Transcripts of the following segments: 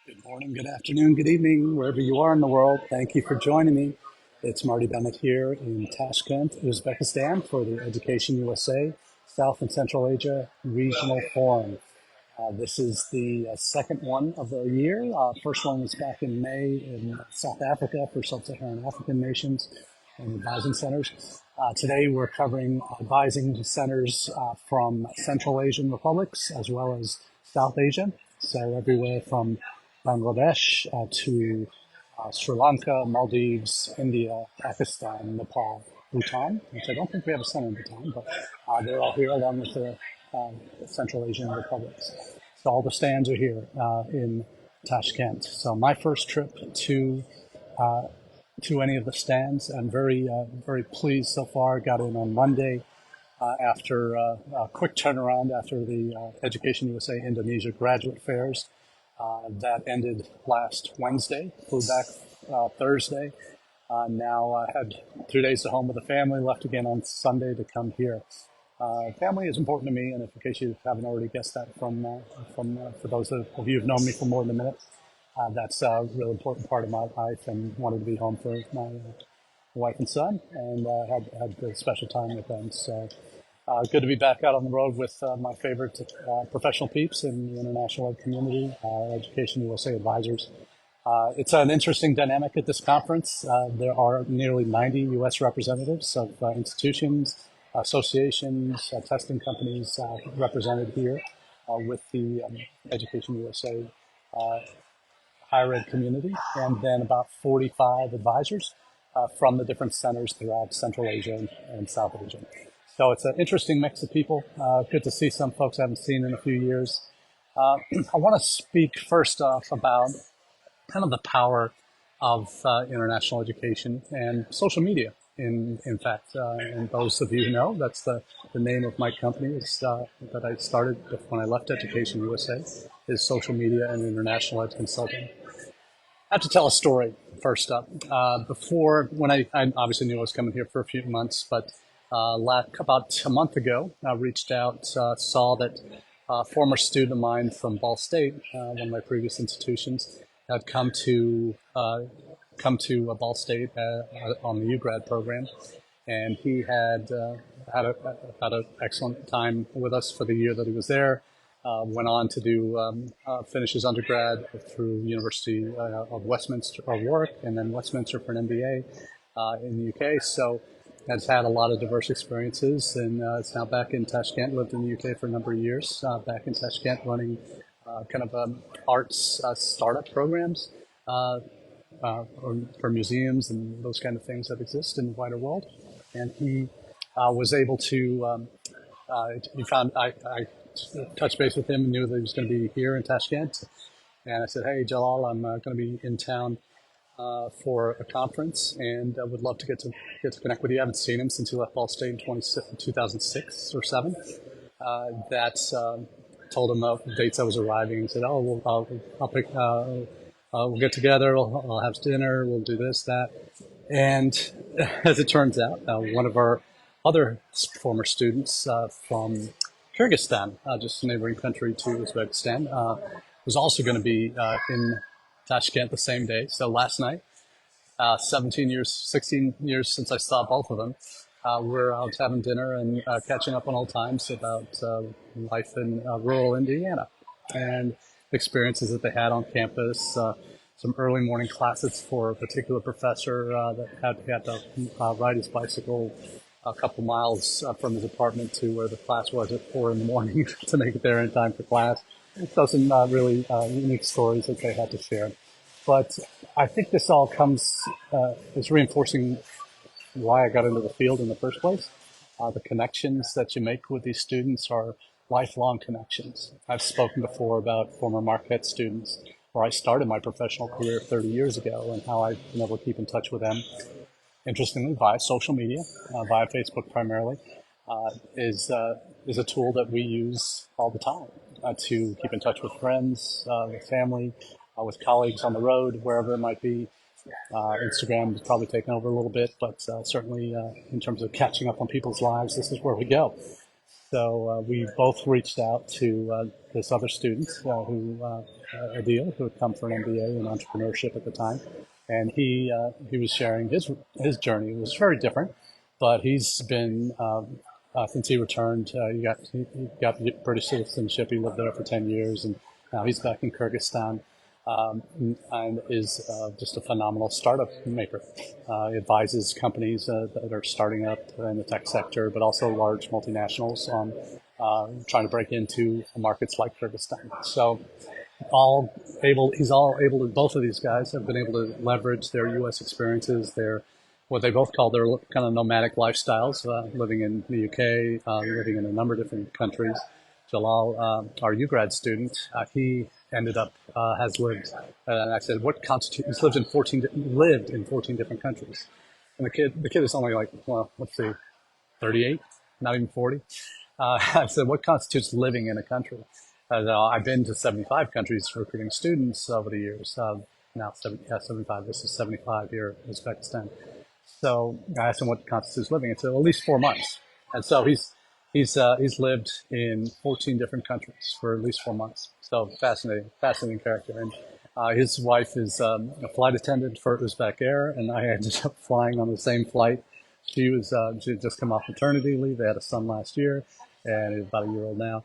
Good morning, good afternoon, good evening, wherever you are in the world. Thank you for joining me. It's Marty Bennett here in Tashkent, Uzbekistan for the Education USA South and Central Asia Regional Forum. This is the second one of the year. First one was back in May in South Africa for sub-Saharan African nations and advising centers. Today we're covering advising centers from Central Asian republics as well as South Asia. So everywhere from Bangladesh to Sri Lanka, Maldives, India, Pakistan, Nepal, Bhutan, which I don't think we have a center in Bhutan, but they're all here along with the Central Asian republics. So all the stands are here in Tashkent. So my first trip uh, to any of the stands. I'm very pleased so far. Got in on Monday after a quick turnaround after the Education USA Indonesia graduate fairs that ended last Wednesday. Flew back Thursday. Now I had 2 days at home with the family. Left again on Sunday to come here. Family is important to me, and if, in case you haven't already guessed that from for those of you who've known me for more than a minute, that's a real important part of my life, and wanted to be home for my wife and son, and had a special time with them. So good to be back out on the road with my favorite professional peeps in the international ed community, Education USA advisors. It's an interesting dynamic at this conference. There are nearly 90 U.S. representatives of institutions, associations, testing companies represented here with the Education USA higher ed community, and then about 45 advisors from the different centers throughout Central Asia and South Asia. So it's an interesting mix of people. Good to see some folks I haven't seen in a few years. I want to speak first off about kind of the power of international education and social media. In fact, and those of you who know, that's the name of my company is, that I started when I left Education USA, is Social Media and International Ed Consulting. I have to tell a story first up. Before, when I obviously knew I was coming here for a few months, but about a month ago, I reached out, saw that a former student of mine from Ball State, one of my previous institutions, had come to Ball State on the UGrad program, and he had an excellent time with us for the year that he was there. Went on to do finish his undergrad through University of Westminster or Warwick, and then Westminster for an MBA in the UK. So has had a lot of diverse experiences, and is now back in Tashkent. Lived in the UK for a number of years. Back in Tashkent, running kind of arts startup programs for museums and those kind of things that exist in the wider world. And he was able to. He found I touched base with him and knew that he was going to be here in Tashkent. And I said, "Hey, Jalal, I'm going to be in town for a conference, and I would love to get to connect with you. I haven't seen him since he left Ball State in 2006 or 7. Told him the dates I was arriving, and said, "Oh, we'll get together. I'll have dinner. We'll do this, that." And as it turns out, one of our other former students from Kyrgyzstan, just a neighboring country to Uzbekistan, was also going to be in Tashkent the same day. So last night, 16 years since I saw both of them, we're out having dinner and catching up on old times about life in rural Indiana and experiences that they had on campus. Some early morning classes for a particular professor that had to ride his bicycle a couple miles from his apartment to where the class was at 4 in the morning to make it there in time for class. So some really unique stories that they had to share. But I think this all is reinforcing why I got into the field in the first place. The connections that you make with these students are lifelong connections. I've spoken before about former Marquette students where I started my professional career 30 years ago and how I've been able to keep in touch with them. Interestingly, via social media, via Facebook primarily, is a tool that we use all the time to keep in touch with friends, with family, with colleagues on the road, wherever it might be. Instagram has probably taken over a little bit, but certainly in terms of catching up on people's lives, this is where we go. We both reached out to this other student Adil, who had come for an MBA in entrepreneurship at the time, and he was sharing his journey. It was very different, but he's been since he returned. He got British citizenship. He lived there for 10 years, and now he's back in Kyrgyzstan. And is just a phenomenal startup maker. He advises companies that are starting up in the tech sector, but also large multinationals on trying to break into markets like Kyrgyzstan. So he's all able to, both of these guys have been able to leverage their U.S. experiences, their what they both call their kind of nomadic lifestyles, living in the UK, living in a number of different countries. Jalal, our UGrad student, he ended up has lived. And I said, "What constitutes?" He's lived in 14 different countries, and the kid is only like, well, let's see, 38, not even 40. I said, "What constitutes living in a country?" I've been to 75 countries recruiting students over the years. Now, 75. This is 75 here in Uzbekistan. So I asked him what constitutes living. It's at least 4 months. And so he's lived in 14 different countries for at least 4 months. So fascinating character. And his wife is a flight attendant for Uzbek Air, and I ended up flying on the same flight. She had just come off maternity leave. They had a son last year, and he's about a year old now.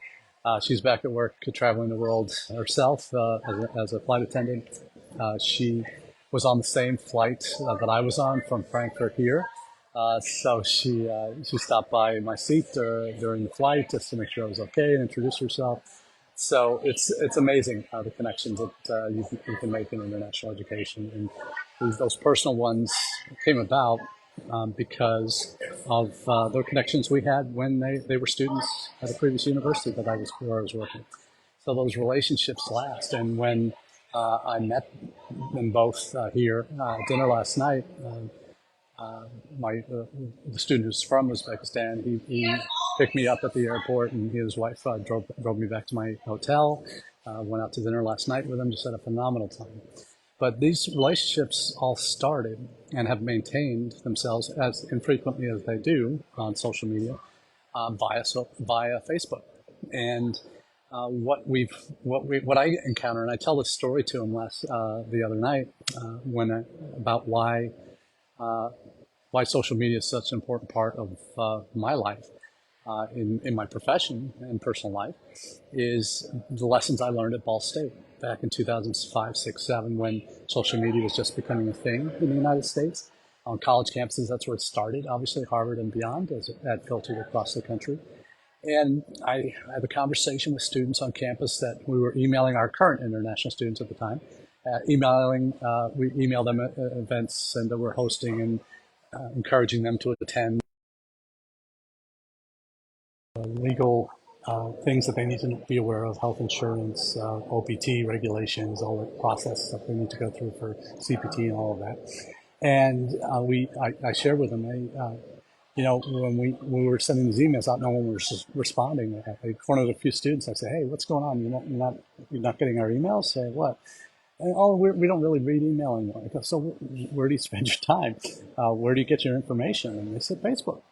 She's back at work, traveling the world herself as a flight attendant. She was on the same flight that I was on from Frankfurt here. So she stopped by my seat during the flight just to make sure I was okay and introduce herself. So it's amazing how the connections that you can make in international education, and those personal ones came about because of the connections we had when they were students at a previous university where I was working. So those relationships last. And when I met them both here at dinner last night, the student who's from Uzbekistan, he picked me up at the airport, and his wife drove me back to my hotel. Went out to dinner last night with him, just had a phenomenal time. But these relationships all started and have maintained themselves as infrequently as they do on social media via Facebook. And what I encounter, and I tell this story to him the other night about why social media is such an important part of my life in my profession and personal life, is the lessons I learned at Ball State back in 2005, 6, 7, when social media was just becoming a thing in the United States. On college campuses, that's where it started, obviously Harvard and beyond, as it had filtered across the country. And I had a conversation with students on campus that we were emailing our current international students at the time, we emailed them events and that we're hosting and encouraging them to attend legal things that they need to be aware of, health insurance, OPT regulations, all the process stuff they need to go through for CPT and all of that. And I shared with them, when we were sending these emails out, no one was responding. I cornered a few students. I said, "Hey, what's going on? You're not getting our emails?" Say, "What?" And, "Oh, we don't really read email anymore." I go, "So where do you spend your time? Where do you get your information?" And they said, "Facebook."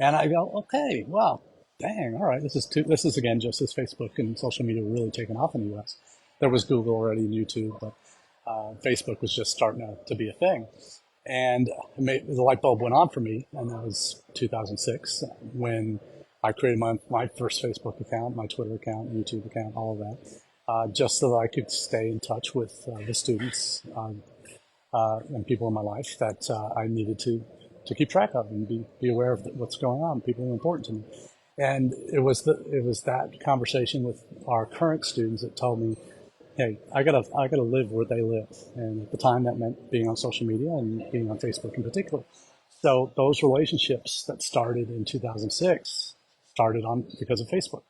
And I go, "Okay, wow, dang, all right. This is again just as Facebook and social media were really taking off in the U.S. There was Google already and YouTube, but Facebook was just starting to be a thing." And the light bulb went on for me, and that was 2006 when I created my first Facebook account, my Twitter account, YouTube account, all of that, just so that I could stay in touch with the students and people in my life that I needed to keep track of and be aware of what's going on, people who are important to me. And it was that conversation with our current students that told me, "Hey, I gotta live where they live." And at the time, that meant being on social media and being on Facebook in particular. So those relationships that started in 2006 started on because of Facebook.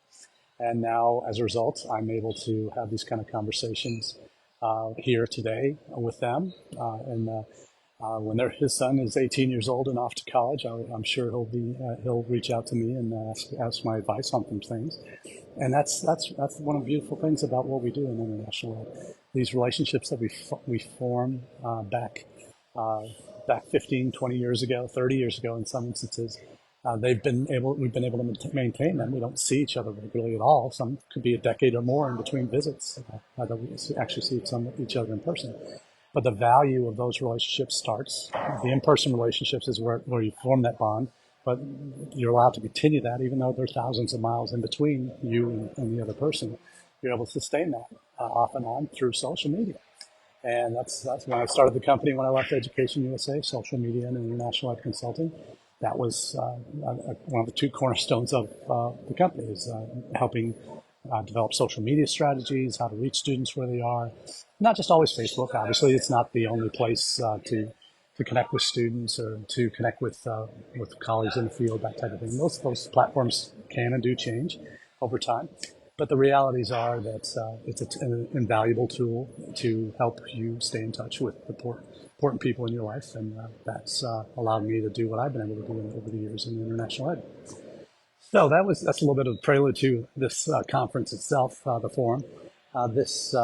And now, as a result, I'm able to have these kind of conversations here today with them. When his son is 18 years old and off to college, I'm sure he'll reach out to me and ask my advice on some things. And that's one of the beautiful things about what we do in international ed. These relationships that we form back 15, 20 years ago, 30 years ago in some instances, we've been able to maintain them. We don't see each other regularly at all. Some could be a decade or more in between visits that we actually see each other in person. But the value of those relationships starts. The in-person relationships is where you form that bond, but you're allowed to continue that even though there's thousands of miles in between you and the other person. You're able to sustain that off and on through social media. And that's when I started the company. When I left Education USA, social media and international ed consulting, that was one of the two cornerstones of the company, is helping develop social media strategies, how to reach students where they are. Not just always Facebook. Obviously, it's not the only place to connect with students or to connect with colleagues in the field, that type of thing. Those platforms can and do change over time. But the realities are that it's an invaluable tool to help you stay in touch with important people in your life, and that's allowed me to do what I've been able to do over the years in international ed. So that's a little bit of a prelude to this conference itself, the forum. This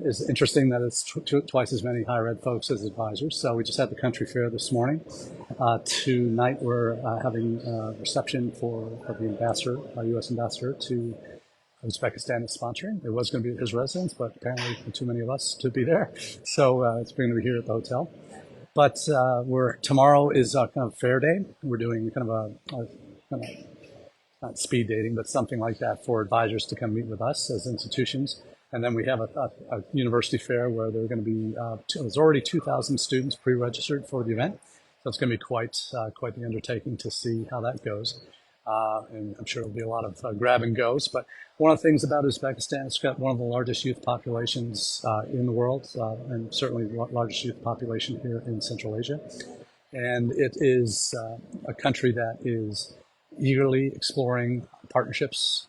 is interesting that it's twice as many higher ed folks as advisors. So we just had the country fair this morning. Tonight we're having a reception for the ambassador, our U.S. ambassador to Uzbekistan is sponsoring. It was going to be at his residence, but apparently too many of us to be there. So it's going to be here at the hotel. But tomorrow is kind of fair day. We're doing kind of not speed dating, but something like that for advisors to come meet with us as institutions. And then we have a university fair where there are going to be, there's already 2,000 students pre-registered for the event. So it's going to be quite the undertaking to see how that goes. And I'm sure there'll be a lot of grab and goes. But one of the things about Uzbekistan, it's got one of the largest youth populations in the world, and certainly the largest youth population here in Central Asia. And it is a country that is eagerly exploring partnerships.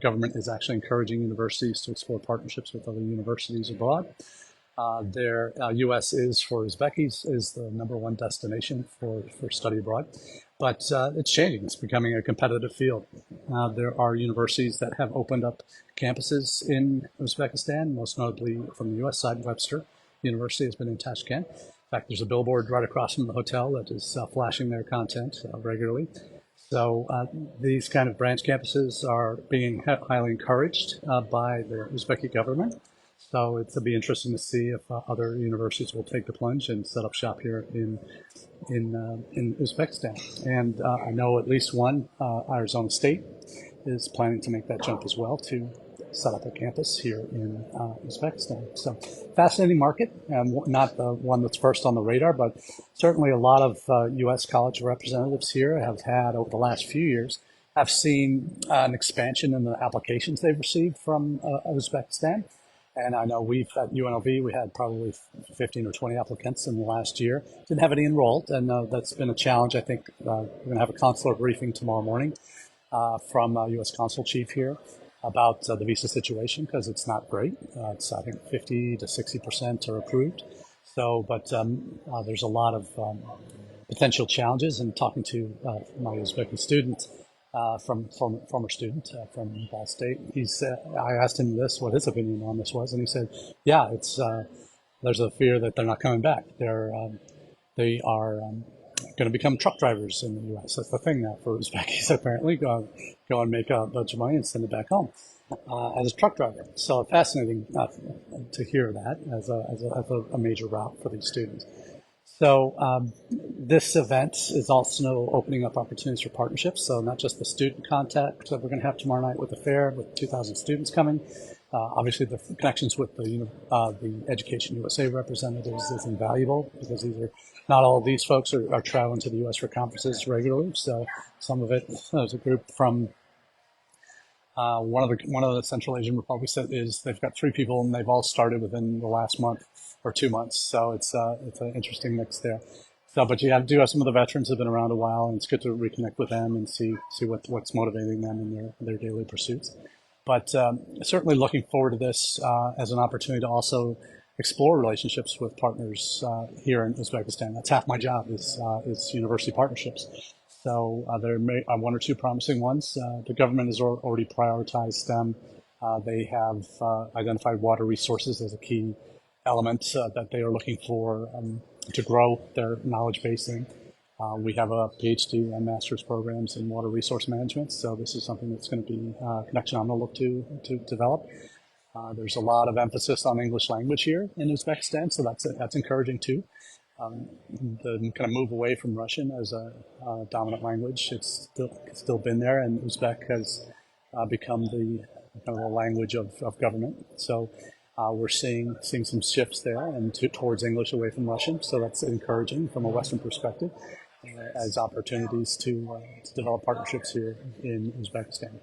Government is actually encouraging universities to explore partnerships with other universities abroad. Their U.S. is, for Uzbekis, is the number one destination for study abroad. But it's changing. It's becoming a competitive field. There are universities that have opened up campuses in Uzbekistan, most notably from the U.S. side, Webster University has been in Tashkent. In fact, there's a billboard right across from the hotel that is flashing their content regularly. So these kind of branch campuses are being highly encouraged by the Uzbeki government. So it'll be interesting to see if other universities will take the plunge and set up shop here in Uzbekistan. And I know at least one, Arizona State, is planning to make that jump as well to set up a campus here in Uzbekistan. So fascinating market, not the one that's first on the radar, but certainly a lot of U.S. college representatives here have had over the last few years have seen an expansion in the applications they've received from Uzbekistan. And I know we've at UNLV, we had probably 15 or 20 applicants in the last year. Didn't have any enrolled, and that's been a challenge. I think we're going to have a consular briefing tomorrow morning from U.S. Consul Chief here about the visa situation, because it's not great. It's, I think, 50 to 60% are approved. So, but there's a lot of potential challenges. And talking to my Uzbeki student, former student from Ball State, I asked him what his opinion on this was, and he said, "Yeah, it's there's a fear that they're not coming back. They are going to become truck drivers in the U.S. That's the thing now for Uzbekis, apparently. Go and make a bunch of money and send it back home as a truck driver." So fascinating to hear that as a major route for these students. So this event is also opening up opportunities for partnerships. So not just the student contact that we're going to have tomorrow night with the fair, with 2,000 students coming. Obviously, the connections with the Education USA representatives is invaluable, because not all of these folks are traveling to the U.S. for conferences regularly. So some of it, there's a group from one of the Central Asian republics that they've got 3 people, and they've all started within the last month or 2 months. So it's an interesting mix there. So, but you do have some of the veterans who've been around a while, and it's good to reconnect with them and see what's motivating them in their daily pursuits. But certainly looking forward to this as an opportunity to also explore relationships with partners here in Uzbekistan. That's half my job is university partnerships. So there are 1 or 2 promising ones. The government has already prioritized them. They have identified water resources as a key element that they are looking for to grow their knowledge base in. We have a PhD and master's programs in water resource management, so this is something that's going to be a connection I'm going to look to develop. There's a lot of emphasis on English language here in Uzbekistan, so that's encouraging too. The kind of move away from Russian as a dominant language, it's still been there, and Uzbek has become the kind of the language of government. So we're seeing some shifts there and towards English away from Russian. So that's encouraging from a Western perspective as opportunities to develop partnerships here in Uzbekistan.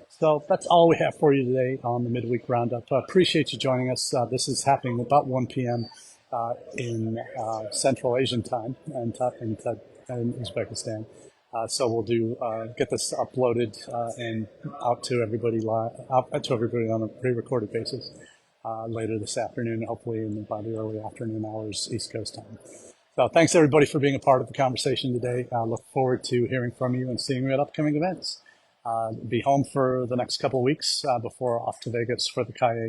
So that's all we have for you today on the Midweek Roundup. I appreciate you joining us. This is happening about 1 p.m. In Central Asian time and in Uzbekistan. So we'll get this uploaded and out to everybody on a pre-recorded basis later this afternoon, hopefully by the early afternoon hours East Coast time. So thanks everybody for being a part of the conversation today. I look forward to hearing from you and seeing you at upcoming events. Be home for the next couple of weeks before off to Vegas for the Kaye